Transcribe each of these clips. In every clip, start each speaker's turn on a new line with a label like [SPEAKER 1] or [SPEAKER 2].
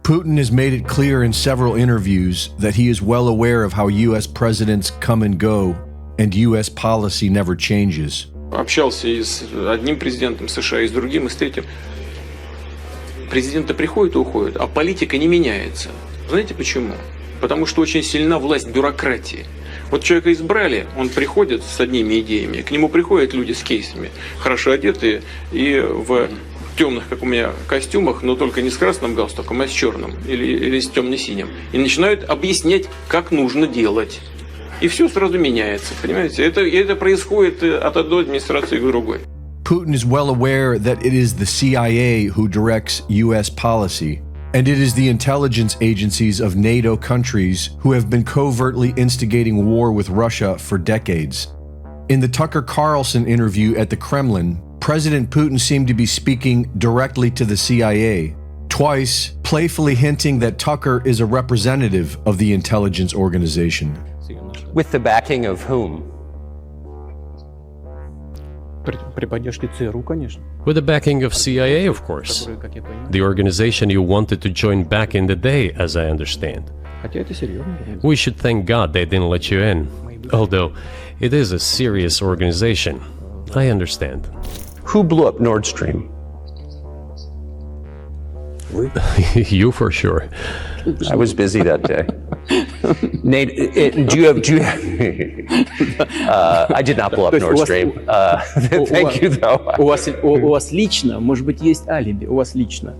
[SPEAKER 1] Putin has made it clear in several interviews that he is well aware of how U.S. presidents come and go, and U.S. policy never changes.
[SPEAKER 2] Общался и с одним президентом США, и с другим, и с третьим. Президенты приходят и уходят, а политика не меняется. Знаете почему? Потому что очень сильна власть бюрократии. Вот человека избрали, он приходит с одними идеями, к нему приходят люди с кейсами, хорошо одетые и в темных, как у меня, костюмах, но только не с красным галстуком, а с черным или с темно-синим. И начинают объяснять, как нужно делать. И все сразу меняется, понимаете? Это происходит от одной администрации к другой.
[SPEAKER 1] Putin is well aware that it is the CIA who directs U.S. policy, and it is the intelligence agencies of NATO countries who have been covertly instigating war with Russia for decades. In the Tucker Carlson interview at the Kremlin, President Putin seemed to be speaking directly to the CIA, twice playfully hinting that Tucker is a representative of the intelligence organization.
[SPEAKER 3] With the backing of whom?
[SPEAKER 4] With the backing of CIA, of course. The organization you wanted to join back in the day, as I understand. We should thank God they didn't let you in. Although, it is a serious organization. I understand.
[SPEAKER 3] Who blew up Nord Stream?
[SPEAKER 4] You for sure.
[SPEAKER 3] I was busy that day. Nate, I did not blow up Nord Stream. Thank you, though.
[SPEAKER 5] У вас лично, может быть, есть алиби, у вас лично.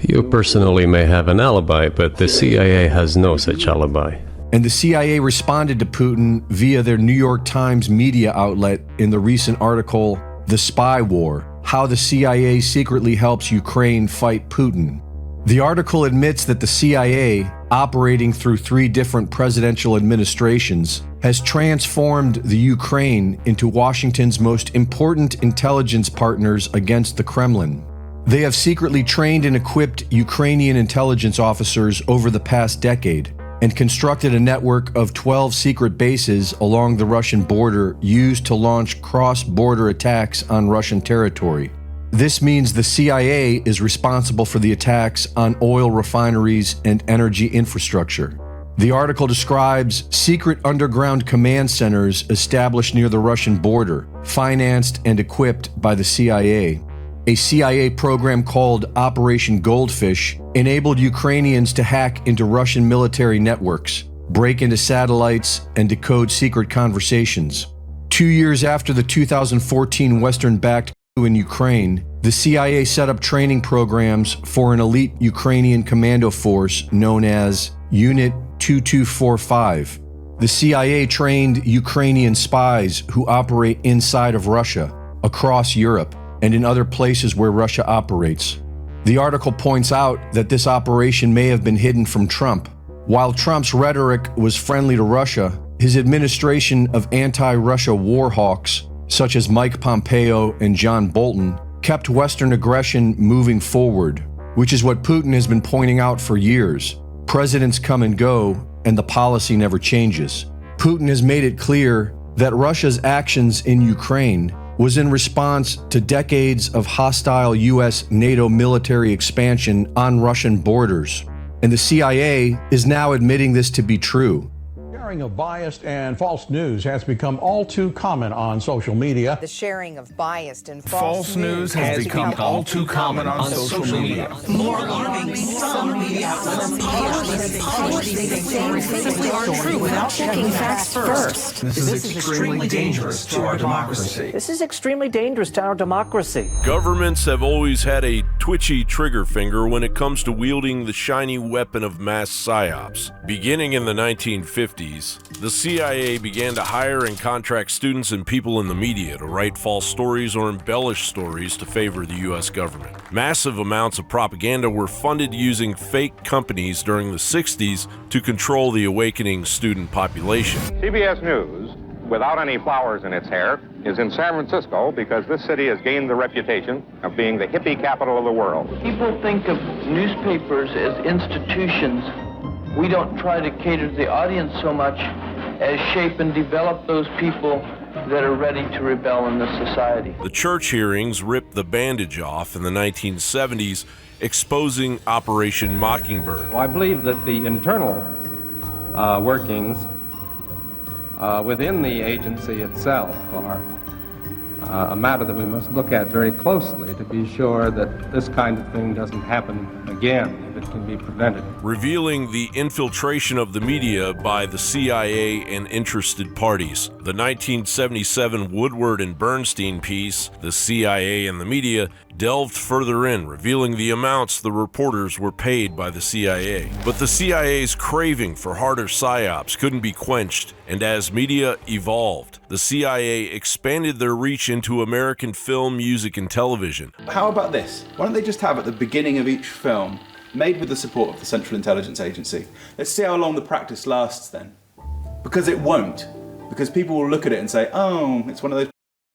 [SPEAKER 4] You personally may have an alibi, but the CIA has no such alibi.
[SPEAKER 1] And the CIA responded to Putin via their New York Times media outlet in the recent article, The Spy War: How the CIA Secretly Helps Ukraine Fight Putin. The article admits that the CIA, operating through 3 different presidential administrations, has transformed the Ukraine into Washington's most important intelligence partners against the Kremlin. They have secretly trained and equipped Ukrainian intelligence officers over the past decade and constructed a network of 12 secret bases along the Russian border used to launch cross-border attacks on Russian territory. This means the CIA is responsible for the attacks on oil refineries and energy infrastructure. The article describes secret underground command centers established near the Russian border, financed and equipped by the CIA. A CIA program called Operation Goldfish enabled Ukrainians to hack into Russian military networks, break into satellites, and decode secret conversations. 2 years after the 2014 Western-backed in Ukraine, the CIA set up training programs for an elite Ukrainian commando force known as Unit 2245. The CIA trained Ukrainian spies who operate inside of Russia, across Europe, and in other places where Russia operates. The article points out that this operation may have been hidden from Trump. While Trump's rhetoric was friendly to Russia, his administration of anti-Russia war hawks such as Mike Pompeo and Jon Bolton, kept Western aggression moving forward, which is what Putin has been pointing out for years. Presidents come and go, and the policy never changes. Putin has made it clear that Russia's actions in Ukraine was in response to decades of hostile U.S. NATO military expansion on Russian borders, and the CIA is now admitting this to be true.
[SPEAKER 6] Sharing of biased and false news has become all too common on social media.
[SPEAKER 7] The sharing of biased and false
[SPEAKER 8] news has become all too common on social media.
[SPEAKER 9] More alarming, some media outlets publish things are true without checking facts first.
[SPEAKER 8] This is extremely dangerous to our democracy.
[SPEAKER 10] This is extremely dangerous to our democracy.
[SPEAKER 11] Governments have always had a twitchy trigger finger when it comes to wielding the shiny weapon of mass psyops. Beginning in the 1950s, the CIA began to hire and contract students and people in the media to write false stories or embellish stories to favor the U.S. government. Massive amounts of propaganda were funded using fake companies during the 60s to control the awakening student population.
[SPEAKER 12] CBS News, without any flowers in its hair, is in San Francisco because this city has gained the reputation of being the hippie capital of the world.
[SPEAKER 13] People think of newspapers as institutions. We don't try to cater to the audience so much as shape and develop those people that are ready to rebel in this society.
[SPEAKER 11] The church hearings ripped the bandage off in the 1970s, exposing Operation Mockingbird.
[SPEAKER 14] Well, I believe that the internal workings within the agency itself are a matter that we must look at very closely to be sure that this kind of thing doesn't happen again, if it can be prevented.
[SPEAKER 11] Revealing the infiltration of the media by the CIA and interested parties. The 1977 Woodward and Bernstein piece, The CIA and the Media, delved further in, revealing the amounts the reporters were paid by the CIA. But the CIA's craving for harder psyops couldn't be quenched, and as media evolved, the CIA expanded their reach into American film, music, and television.
[SPEAKER 15] How about this? Why don't they just have at the beginning of each film, made with the support of the Central Intelligence Agency, let's see how long the practice lasts then. Because it won't. Because people will look at it and say, oh, it's one of those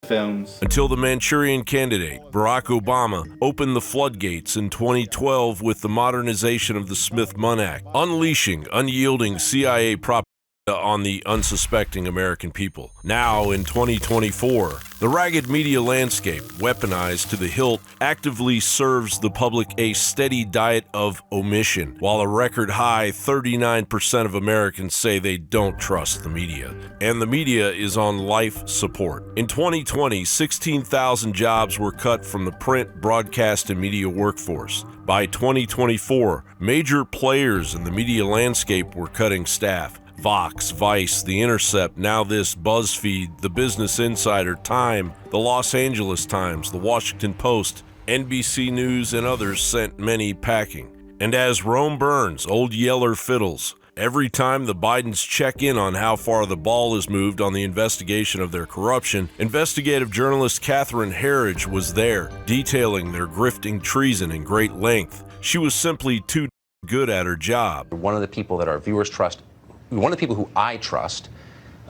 [SPEAKER 15] films.
[SPEAKER 11] Until the Manchurian Candidate, Barack Obama, opened the floodgates in 2012 with the modernization of the Smith-Munn Act, unleashing unyielding CIA propaganda on the unsuspecting American people. Now, in 2024, the ragged media landscape, weaponized to the hilt, actively serves the public a steady diet of omission, while a record high 39% of Americans say they don't trust the media. And the media is on life support. In 2020, 16,000 jobs were cut from the print, broadcast, and media workforce. By 2024, major players in the media landscape were cutting staff. Vox, Vice, The Intercept, Now This, BuzzFeed, The Business Insider, Time, The Los Angeles Times, The Washington Post, NBC News, and others sent many packing. And as Rome burns, Old Yeller fiddles. Every time the Bidens check in on how far the ball is moved on the investigation of their corruption, investigative journalist Catherine Herridge was there, detailing their grifting treason in great length. She was simply too good at her job.
[SPEAKER 16] One of the people that our viewers trust, one of the people who I trust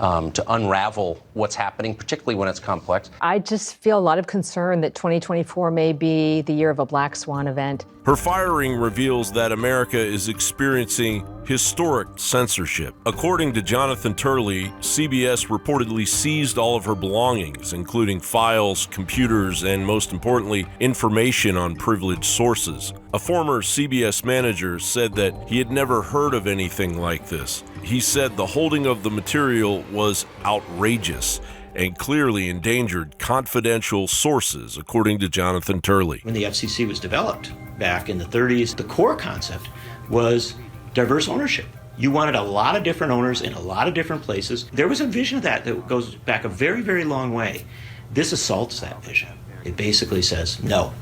[SPEAKER 16] to unravel what's happening, particularly when it's complex.
[SPEAKER 17] I just feel a lot of concern that 2024 may be the year of a black swan event.
[SPEAKER 11] Her firing reveals that America is experiencing historic censorship. According to Jonathan Turley, CBS reportedly seized all of her belongings, including files, computers, and most importantly, information on privileged sources. A former CBS manager said that he had never heard of anything like this. He said the holding of the material was outrageous and clearly endangered confidential sources, according to Jonathan Turley.
[SPEAKER 18] When the FCC was developed back in the 30s, the core concept was diverse ownership. You wanted a lot of different owners in a lot of different places. There was a vision of that goes back a very, very long way. This assaults that vision. It basically says, no.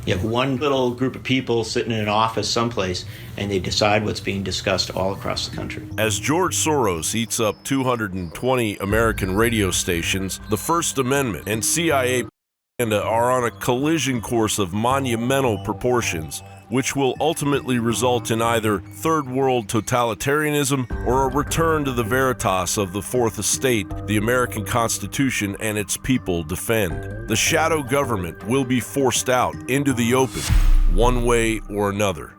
[SPEAKER 18] You have one little group of people sitting in an office someplace, and they decide what's being discussed all across the country.
[SPEAKER 11] As George Soros eats up 220 American radio stations, the First Amendment and CIA propaganda are on a collision course of monumental proportions, which will ultimately result in either third world totalitarianism or a return to the veritas of the Fourth Estate the American Constitution and its people defend. The shadow government will be forced out into the open, one way or another.